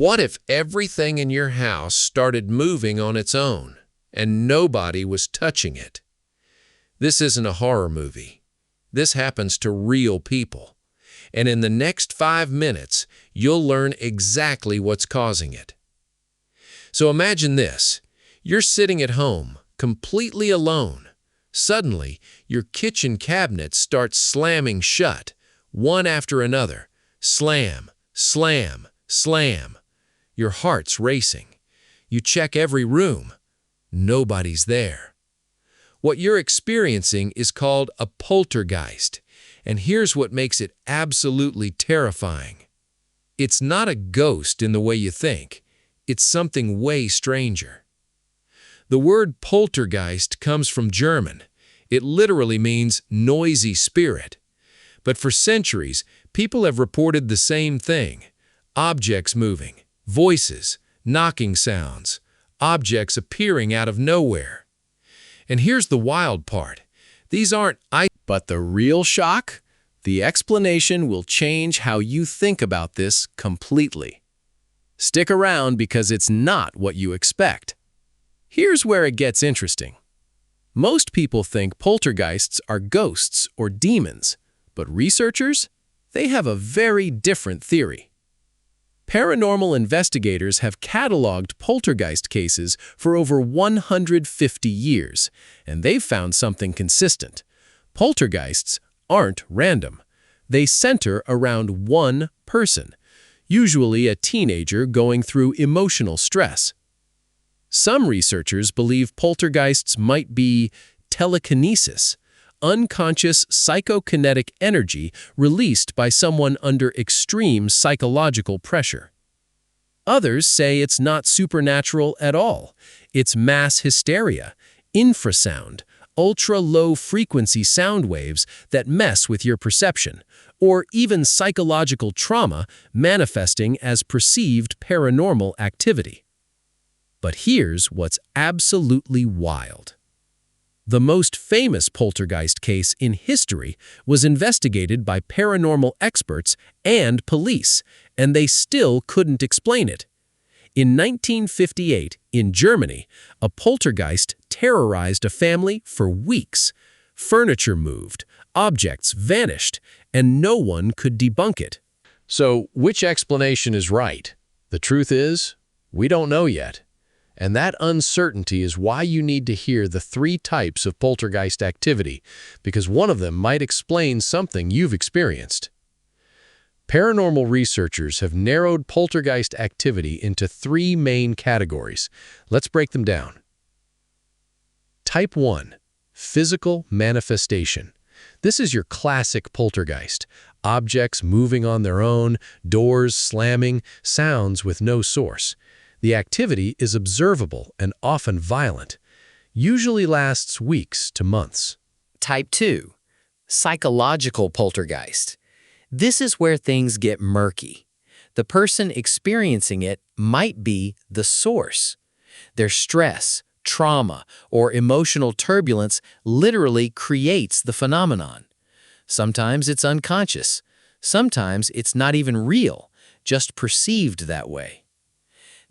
What if everything in your house started moving on its own and nobody was touching it? This isn't a horror movie. This happens to real people. And in the next 5 minutes, you'll learn exactly what's causing it. So imagine this. You're sitting at home, completely alone. Suddenly, your kitchen cabinets start slamming shut, one after another. Slam, slam, slam. Your heart's racing. You check every room. Nobody's there. What you're experiencing is called a poltergeist, and here's what makes it absolutely terrifying. It's not a ghost in the way you think. It's something way stranger. The word poltergeist comes from German. It literally means noisy spirit. But for centuries, people have reported the same thing. Objects moving, voices, knocking sounds, objects appearing out of nowhere. And here's the wild part. These aren't But the real shock? The explanation will change how you think about this completely. Stick around because it's not what you expect. Here's where it gets interesting. Most people think poltergeists are ghosts or demons, but researchers, they have a very different theory. Paranormal investigators have cataloged poltergeist cases for over 150 years, and they've found something consistent. Poltergeists aren't random. They center around one person, usually a teenager going through emotional stress. Some researchers believe poltergeists might be telekinesis, unconscious psychokinetic energy released by someone under extreme psychological pressure. Others say it's not supernatural at all. It's mass hysteria, infrasound, ultra-low frequency sound waves that mess with your perception, or even psychological trauma manifesting as perceived paranormal activity. But here's what's absolutely wild. The most famous poltergeist case in history was investigated by paranormal experts and police, and they still couldn't explain it. In 1958, in Germany, a poltergeist terrorized a family for weeks. Furniture moved, objects vanished, and no one could debunk it. So, which explanation is right? The truth is, we don't know yet. And that uncertainty is why you need to hear the 3 types of poltergeist activity, because one of them might explain something you've experienced. Paranormal researchers have narrowed poltergeist activity into 3 main categories. Let's break them down. Type 1. Physical manifestation. This is your classic poltergeist. Objects moving on their own, doors slamming, sounds with no source. The activity is observable and often violent. Usually lasts weeks to months. Type 2. Psychological poltergeist. This is where things get murky. The person experiencing it might be the source. Their stress, trauma, or emotional turbulence literally creates the phenomenon. Sometimes it's unconscious. Sometimes it's not even real, just perceived that way.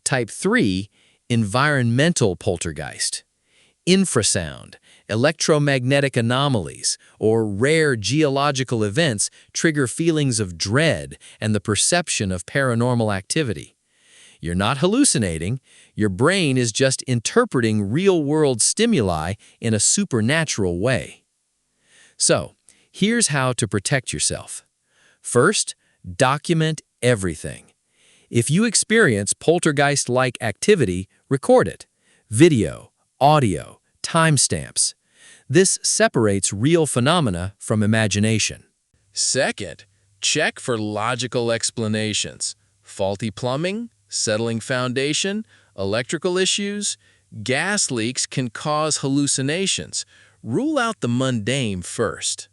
Type 3. Environmental poltergeist. Infrasound, electromagnetic anomalies, or rare geological events trigger feelings of dread and the perception of paranormal activity. You're not hallucinating. Your brain is just interpreting real-world stimuli in a supernatural way. So, here's how to protect yourself. First, document everything. If you experience poltergeist-like activity, record it. Video, audio, timestamps. This separates real phenomena from imagination. Second, check for logical explanations. Faulty plumbing, settling foundation, electrical issues, gas leaks can cause hallucinations. Rule out the mundane first.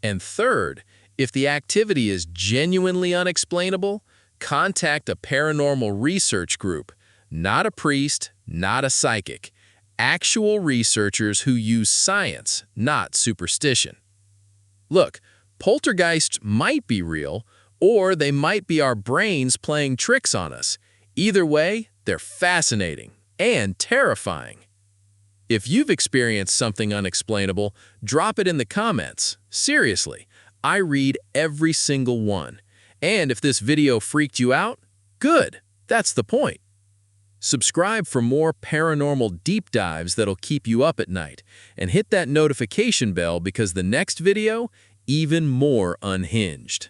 And third, if the activity is genuinely unexplainable, contact a paranormal research group, not a priest, not a psychic. Actual researchers who use science, not superstition. Look, poltergeists might be real, Or they might be our brains playing tricks on us. Either way, they're fascinating and terrifying. If you've experienced something unexplainable, drop it in the comments. Seriously, I read every single one. And if this video freaked you out, good, that's the point. Subscribe for more paranormal deep dives that'll keep you up at night, and hit that notification bell because the next video, even more unhinged.